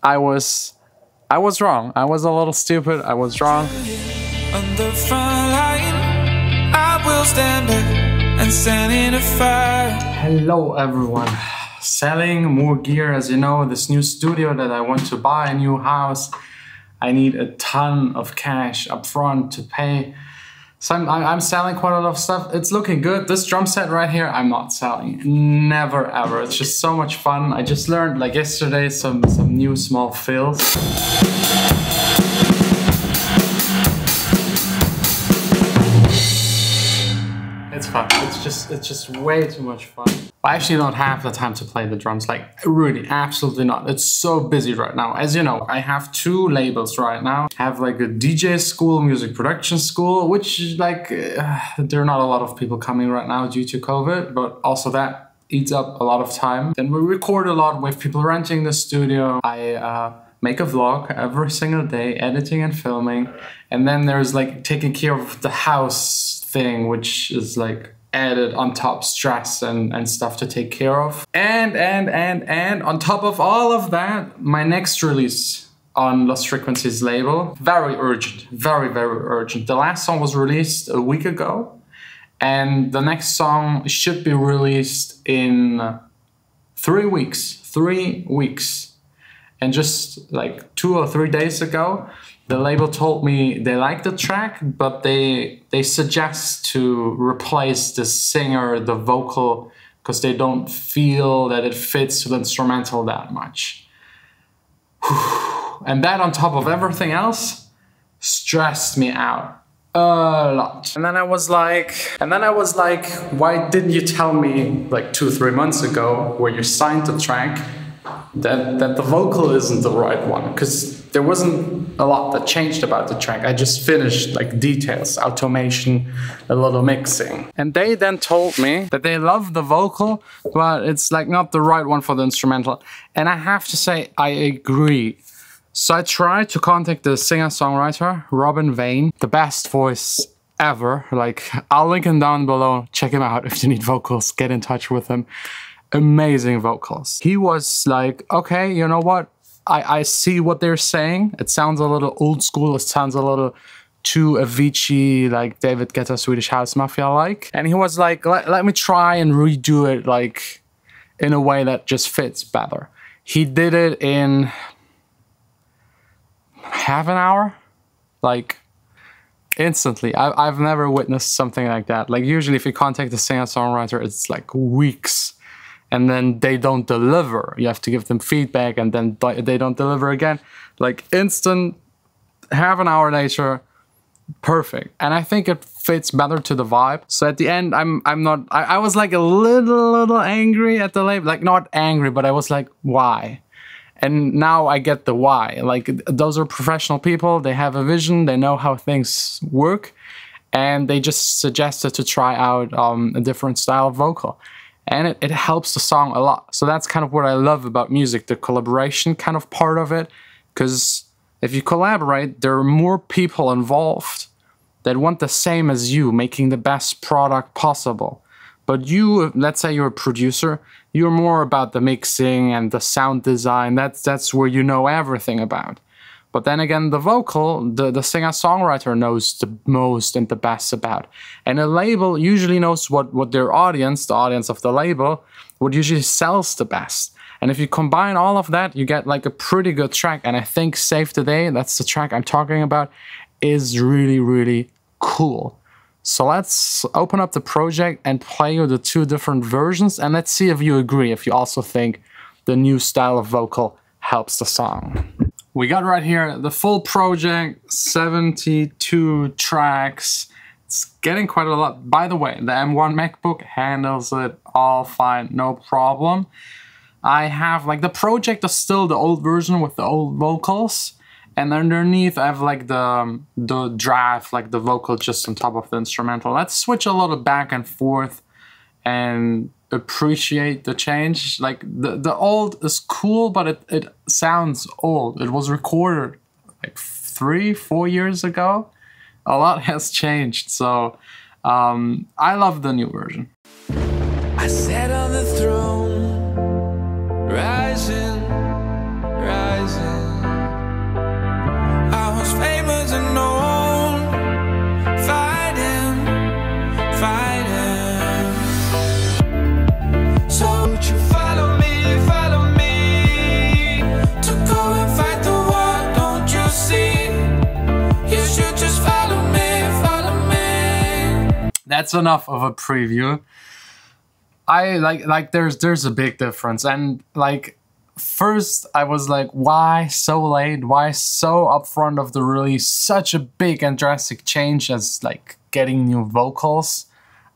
I was wrong. I was a little stupid. I was wrong. On the front line, I will stand back and stand in a fire. Hello everyone. Selling more gear. As you know, this new studio that I want to buy, a new house, I need a ton of cash up front to pay. So I'm selling quite a lot of stuff. It's looking good. This drum set right here, I'm not selling. Never ever. It's just so much fun. I just learned like yesterday some new small fills. It's fun. It's just way too much fun. I actually don't have the time to play the drums. Like really, absolutely not. It's so busy right now. As you know, I have 2 labels right now. I have like a DJ school, music production school, which like there are not a lot of people coming right now due to COVID, but also that eats up a lot of time. Then we record a lot with people renting the studio. I make a vlog every single day, editing and filming. And then there's like taking care of the house thing, which is like added on top stress and stuff to take care of. And on top of all of that, my next release on Lost Frequencies label, very urgent, very urgent. The last song was released a week ago, and the next song should be released in 3 weeks. 3 weeks. And just like 2 or 3 days ago, the label told me they like the track, but they suggest to replace the singer, the vocal, because they don't feel that it fits to the instrumental that much. And that on top of everything else stressed me out a lot. And then I was like, why didn't you tell me like 2-3 months ago where you signed the track that the vocal isn't the right one? Because there wasn't a lot that changed about the track. I just finished like details, automation, a little mixing. And they then told me that they love the vocal, but it's like not the right one for the instrumental. And I have to say, I agree. So I tried to contact the singer-songwriter, Robin Vane, the best voice ever. Like, I'll link him down below. Check him out if you need vocals, get in touch with him. Amazing vocals. He was like, okay, you know what? I see what they're saying. It sounds a little old school. It sounds a little too Avicii, like David Guetta, Swedish House Mafia-like. And he was like, let me try and redo it like in a way that just fits better. He did it in half an hour, like instantly. I've never witnessed something like that. Like usually if you contact the singer-songwriter, it's like weeks. And then they don't deliver. You have to give them feedback, and then they don't deliver again. Like instant, half an hour later, perfect. And I think it fits better to the vibe. So at the end, I was like a little angry at the label. Like not angry, but I was like, why? And now I get the why. Like those are professional people. They have a vision. They know how things work. And they just suggested to try out a different style of vocal. And it helps the song a lot. So that's kind of what I love about music, the collaboration kind of part of it. Because if you collaborate, there are more people involved that want the same as you, making the best product possible. But you, let's say you're a producer, you're more about the mixing and the sound design. That's where you know everything about. But then again, the vocal, the singer-songwriter knows the most and the best about. And a label usually knows what their audience, the audience of the label, what usually sells the best. And if you combine all of that, you get like a pretty good track. And I think Save the Day, that's the track I'm talking about, is really cool. So let's open up the project and play you the 2 different versions. And let's see if you agree, if you also think the new style of vocal helps the song. We got right here the full project, 72 tracks. It's getting quite a lot. By the way, the M1 MacBook handles it all fine, no problem. I have like the project is still the old version with the old vocals, and underneath I have like the draft, like the vocal just on top of the instrumental. Let's switch a little back and forth and appreciate the change. Like the old is cool, but it sounds old. It was recorded like 3-4 years ago. A lot has changed, so I love the new version. I sat on the throne, rising, rising. that's enough of a preview. I like there's a big difference, and like first I was like, why so late? Why so upfront of the release? Such a big and drastic change as like getting new vocals.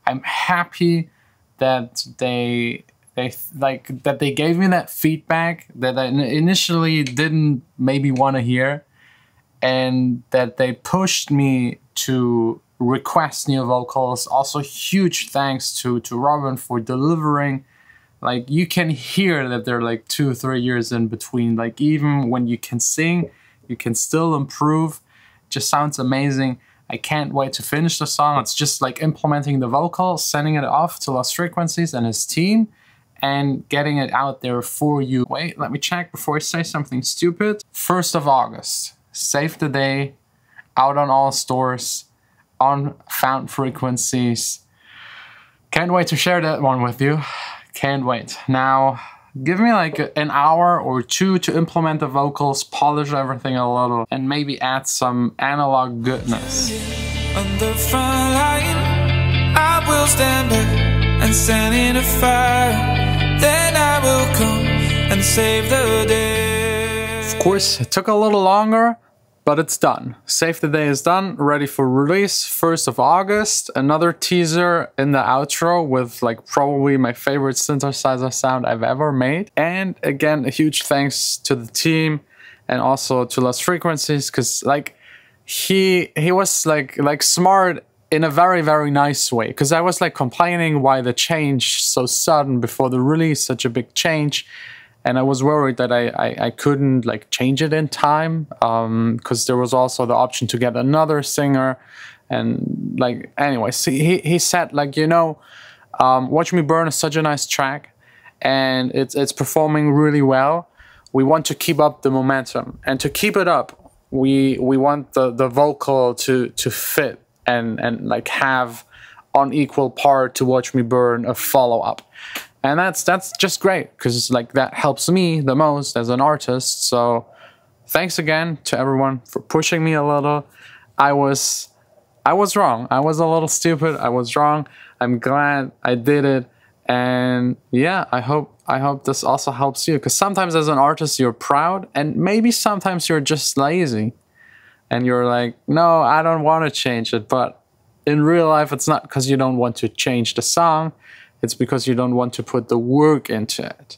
I'm happy that they gave me that feedback that I initially didn't maybe want to hear, and that they pushed me to request new vocals. Also, huge thanks to Robin for delivering. Like, you can hear that they're like 2-3 years in between. Like, even when you can sing, you can still improve. Just sounds amazing. I can't wait to finish the song. It's just like implementing the vocal, sending it off to Lost Frequencies and his team, and getting it out there for you. Wait, let me check before I say something stupid. 1st of August, save the day, out on all stores, on Found Frequencies. Can't wait to share that one with you. Can't wait. Now, give me like an hour or two to implement the vocals, polish everything a little, and maybe add some analog goodness. On the front line, I will stand back and stand in a fire. Then I will come and save the day. Of course, it took a little longer, but it's done. Save the Day is done, ready for release, 1st of August. Another teaser in the outro with like probably my favorite synthesizer sound I've ever made. And again, a huge thanks to the team and also to Lost Frequencies, because like he was like smart in a very, very nice way. Because I was like complaining why the change so sudden before the release, such a big change. And I was worried that I couldn't like change it in time, because there was also the option to get another singer. And like, anyways, he said like, you know, Watch Me Burn is such a nice track, and it's performing really well. We want to keep up the momentum, and to keep it up, we want the vocal to fit and like have on equal part to Watch Me Burn a follow-up. And that's just great, because like that helps me the most as an artist. So thanks again to everyone for pushing me a little. I was wrong. I was a little stupid. I was wrong. I'm glad I did it. And yeah, I hope this also helps you, because sometimes as an artist you're proud, and maybe sometimes you're just lazy and you're like, no, I don't want to change it. But in real life, it's not because you don't want to change the song. It's because you don't want to put the work into it.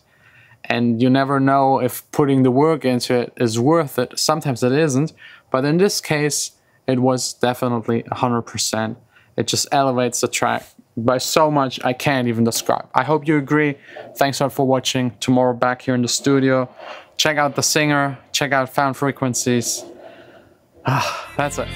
And you never know if putting the work into it is worth it. Sometimes it isn't. But in this case, it was definitely 100%. It just elevates the track by so much I can't even describe. I hope you agree. Thanks a lot for watching. Tomorrow back here in the studio. Check out the singer. Check out Found Frequencies. That's it.